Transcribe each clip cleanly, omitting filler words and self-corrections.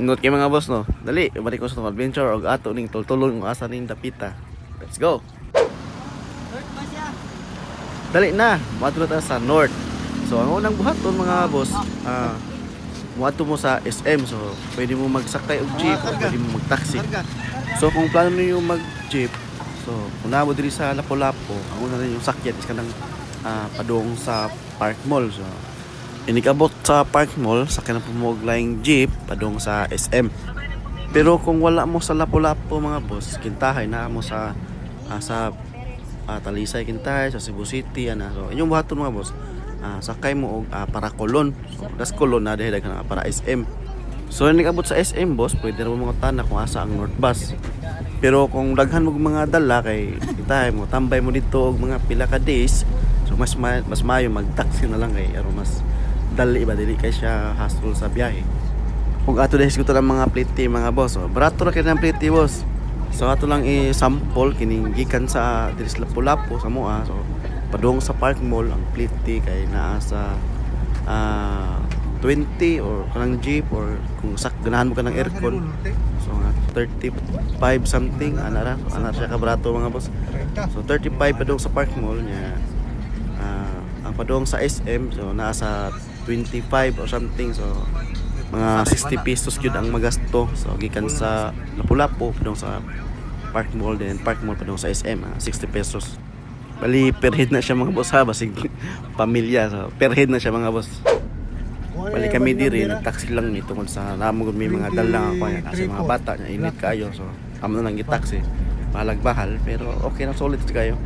Ingot kay mga boss no. Dali, balik ko sa tong adventure og ato ning tultulon kung asa ning dapita. Let's go. Dali na, moadto na ta sa north. So ang unang buhaton mga boss, moadto mo sa SM. So pwede mo magsakay og jeep o pwede mo magtaxi. So kung plano niyo mag-jeep, so kung namo diri sa Lapu-Lapu, ang una rin yung sakyan is kanang padung sa Park Mall. So inikabot sa Park Mall, sakyan na po mo laing jeep padung sa SM. Pero kung wala mo sa Lapu-Lapu mga boss, kintahay na mo sa Talisay kintahay sa Cebu City ana. So inyong buhaton mga boss, sakay mo og para Colon. So das Colon na dahil daghang para SM. So inikabot sa SM boss, pwede ra mo mga tanan kung asa ang North Bus. Pero kung daghan mo mga dala kay kintahay mo tambay mo dito og mga pila ka days, so mas mayo mag-taxi na lang kay aron mas dali ba dili kay siya hassle sa biyahe. Kung ato dahil ko lang mga pliti mga boss, so barato ra kay ng pliti boss. So ato lang i-sample kining gikan sa diri sa Lapu-Lapu sa moa. So padung sa Park Mall ang pliti kay naa sa 20 or kanang jeep or kung ganahan mo ka ng aircon, so 35 something ana siya ka barato mga boss. So 35 padung sa Park Mall niya. Ang padung sa SM so nasa 25 or something, so mga 60 pesos yun ang magasto. So gikan sa Lapu-Lapu padung sa Park Mall, din Park Mall padung sa SM 60 pesos. Bali per head na siya mga boss ha, basig pamilya. So per head na siya mga boss. Bali kami diri nag-taxi lang ni tungod sa namo may mga dala ako yan kasi mga bata nya init kayo, so amo na lang gi-taxi bahalag-bahal pero okay na, solid kayo.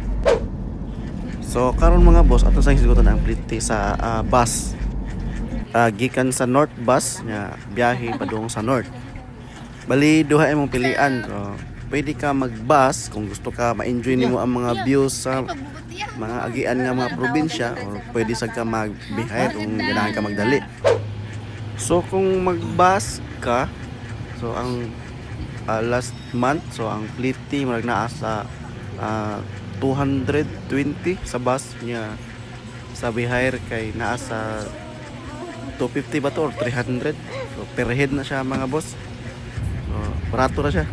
So karon mga boss ato sa hisgutan ang pliti sa bus. Gikan sa North Bus nya biyahe padung sa North. Bali duha imong pilian. So pwede ka mag-bus kung gusto ka ma-enjoy nimo ang mga views sa mga agian nga mga probinsya, or pwede sad ka mag-bihay kung ganahan ka magdali. So kung mag-bus ka, so ang last month so ang pliti marag naa sa 220 sa bus niya, sa bihay kay naa sa 250 ba to or 300. So per head na siya mga boss. So barato na siya.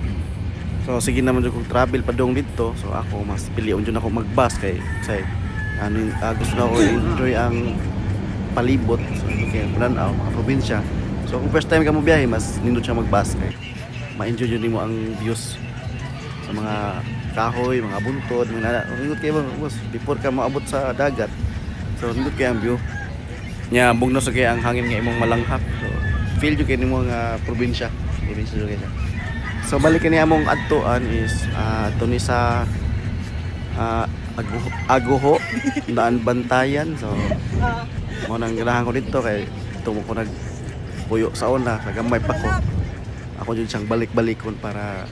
So sige naman jud kog travel padung dito. So ako mas pilion jud ako mag-bus kay gusto na ko enjoy ang palibot. So kay planaw mga probinsya. So kung first time ka mo biyahe, mas nindot siya mag-bus kay ma-enjoy jud nimo ang views sa mga kahoy, mga buntod, mga nindot kay boss before ka moabot sa dagat. So nindot kay ang view. Nya bugno sa kay ang hangin nga imong malanghap. So feel jud kay nimo nga probinsya jud kay siya. So balik ni among adtuan is ato ni sa Aguho daan Bantayan. So mo nang ganahan ko dito kay tumo ko nagpuyo sa una sa gamay pa ko. Ako jud siyang balik-balikon para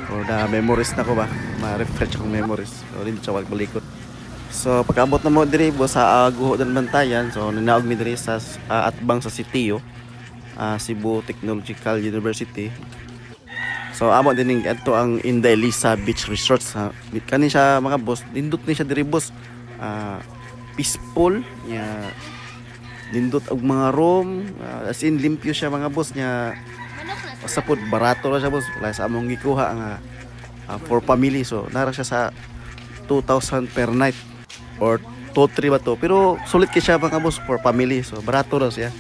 for the memories na ko ba, ma-refresh akong memories. So din siya balik-balikon. So pagkaabot na mo diri sa Aguho daan Bantayan, so ninaog mi diri sa atbang sa Sitio, Cebu Technological University. So amo din ito ang Inday Elisa Beach Resort. Kani siya mga boss, nindot ni siya diri boss. Peaceful nya, nindot og mga room, as in limpyo siya mga boss nya. Sa pud barato ra siya boss. Wala sa among gikuha nga for family. So nara siya sa 2,000 per night or 2-3 ba to. Pero sulit kay siya mga boss for family. So barato ra siya.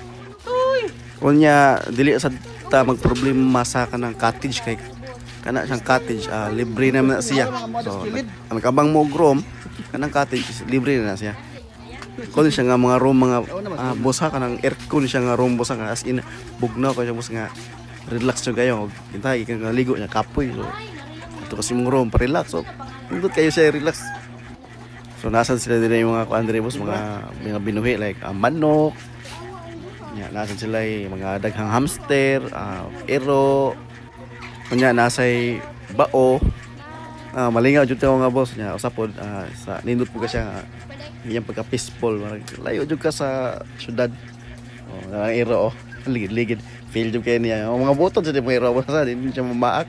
Kunya dili sa ta magproblema sa kanang cottage kay kana siyang cottage, libre na siya. So ang kabang mo room kanang cottage libre na siya. Kun siya nga mga room mga boss ha, kanang aircon siya nga room boss nga, as in bugnaw ko siya boss nga relax siya kayo kintay kang ligo niya kapoy. So ito kasi mong room pa relax, so pindot kayo siya relax. So nasan sila din yung mga kuandre boss, mga binuhi like manok. Nya nasa sila mga daghang hamster, ero. Kunya nasay bao. Malingaw jud ka nga boss nya usapod sa nindot po ka siya iyang pagka peaceful, layo jud ka sa syudad. Ang ero ligid-ligid feel jud kay niya. Mga buton sa mga ero sa din siya mamaak.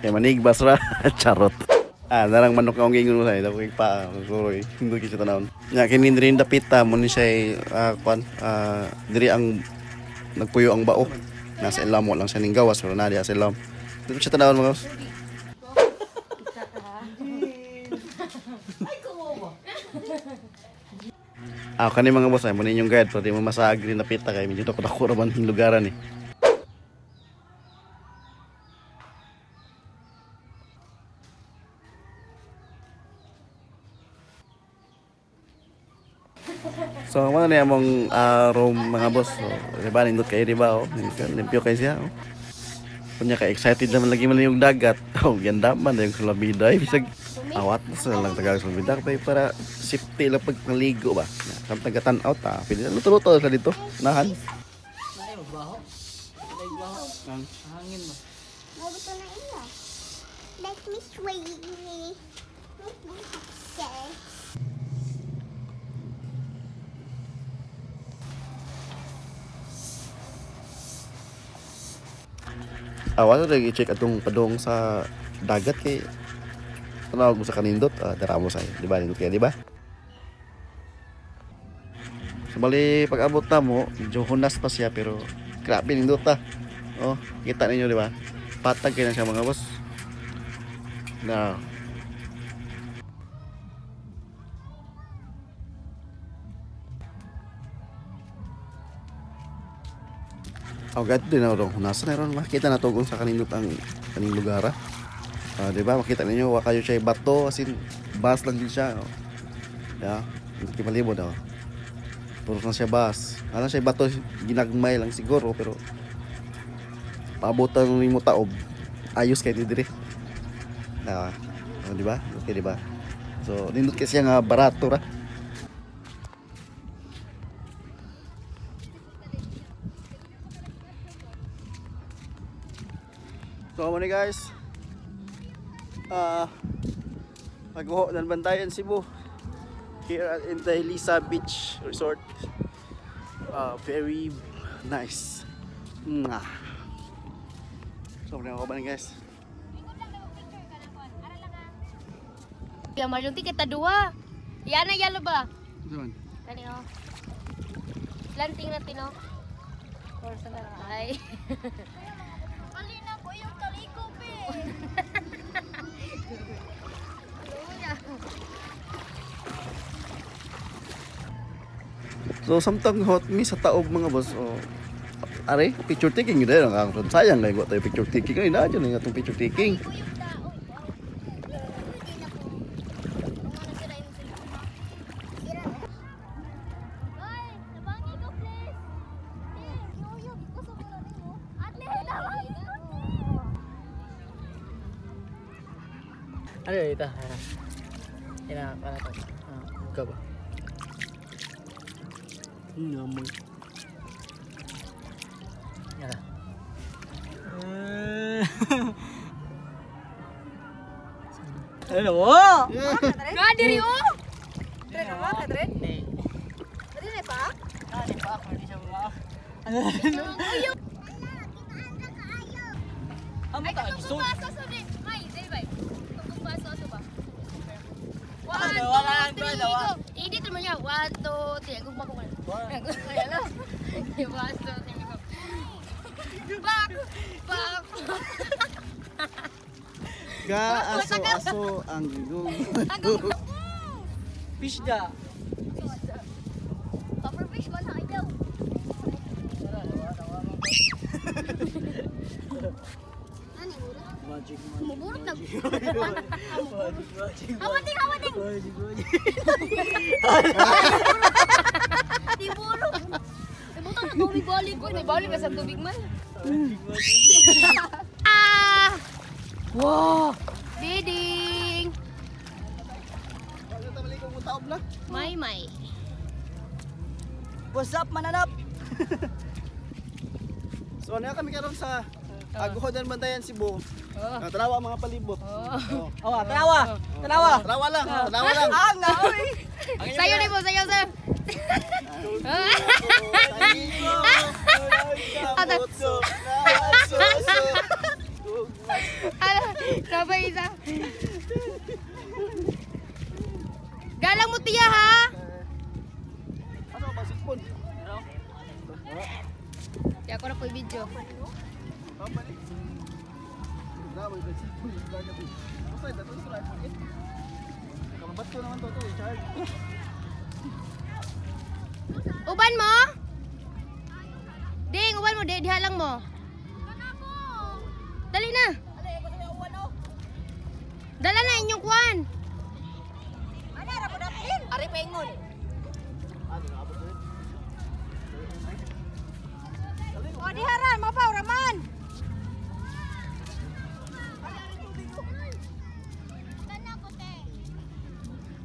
Kay manigbas ra charot. Narang manok akong gingon mo sa ito pa suroy hindi kita tanawon nya kini diri dapita mo ni siya diri ang nagpuyo ang bao. nasa ilam mo lang siya ning gawas pero na diha sa ilam. Dito siya tanawon mga boss. Kani mga boss ay mo ninyong guide pero di mo masagri na pita kay medyo dako-dako ra man hing lugaran eh. So, ano na yung room mga boss. So, diba, nindot kayo, diba? Oh. Limpyo kayo siya. Oh. Kunya ka excited naman lagi man yung dagat. Oh, ganda man yung sulabida. Bisag awat na sa lang tagal sulabida. Para safety lang pag naligo ba. Kung tagatan out ha. Pwede na luto-luto sa dito. Nahan. Hangin mo. Magusto na ilo. Let me sway me. Let me say. Wala rin i-check atong padong sa dagat kay tanawag mo sa kanindot. Dara mo sa diba? Nindot kaya diba? So bali pag abot na mo, medyo hunas pa siya pero grabe nindot ta. Oh, kita ninyo diba? Patag kayo na siya mga boss. Na agad din na ron hunasan na ron makita na to kung sa kanindot ang kaning lugar. Diba? Makita ninyo wa kayo siya bato as in bas lang din siya. Oh. Yeah, hindi malibod daw. Puro na siya bas. Ano siya bato ginagmay lang siguro pero paabotan mo taob ayos kay dire. Diba? Okay diba? So nindot kasi nga barato ra. So mo ni guys. Magho ng Bantayan Cebu. Here at Indaylisa Beach Resort. Very nice. So mo ako ba ni guys? Ya malunti kita dua. Yan na yalo ba? Doon. Kani oh. Lanting natin oh. Or sa ay. Alina ko yung taliko, pe. So samtang hot mi sa taob mga boss. Are picture taking gid ang sayang kay tayo picture taking ay na dyan nga tong picture taking. Ano yun ito? Ina, para to. Ikaw ba? Naman. Yan. Ano mo? Ga diri oh. Dre na ba? Dre? Hindi. Diri na pa? Hindi pa ako. Hindi siya ba? Ano? Ang mata, gusto. May, diri bay. Kung baso aso ba? Wala lang ba daw? Edit naman niya. 1 2 3. Gugma ko man. Hello. Yung baso tingin ko. Bak. Bak. Ga aso ang gugong. Fish da. Upper fish man sa ayaw. Magic. Muburot na. Magic. Hawating, hawating. Magic. Di buro. Ibutan na tubig balik ko. Balik ka sa tubig man. Ah! Wow! Diding! May. What's up, mananap? So ano kami karon sa Aguhodan Bantayan Cebu. Tanawa mga palibot. Oh, tanawa. Tanawa. Tanawa lang, tanawa lang. Ah, nga, oy. Sayo ni po, sayo, sir. Ano? Sabay isa. Galang mo tiya ha? Ano ba sipon? Kaya ako na po i-video. Uban mo? Ding, uban mo, dihalang mo. Dali na. Dala na inyong kuwan. Ari pengon. O di haran, mapaw raman.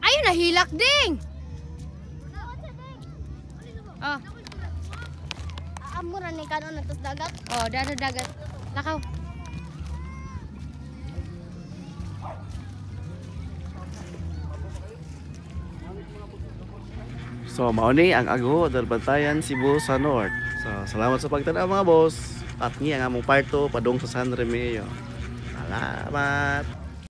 Ayun, nahilak ding. Oh, Amo ra ni kanon natos dagat. oh, dada dagat. Lakaw. So mao ni ang Ago Dalbantayan, Cebu sa North. So salamat sa pagtanaw mga boss. At nga ang among parto padung sa San Remeo. Salamat.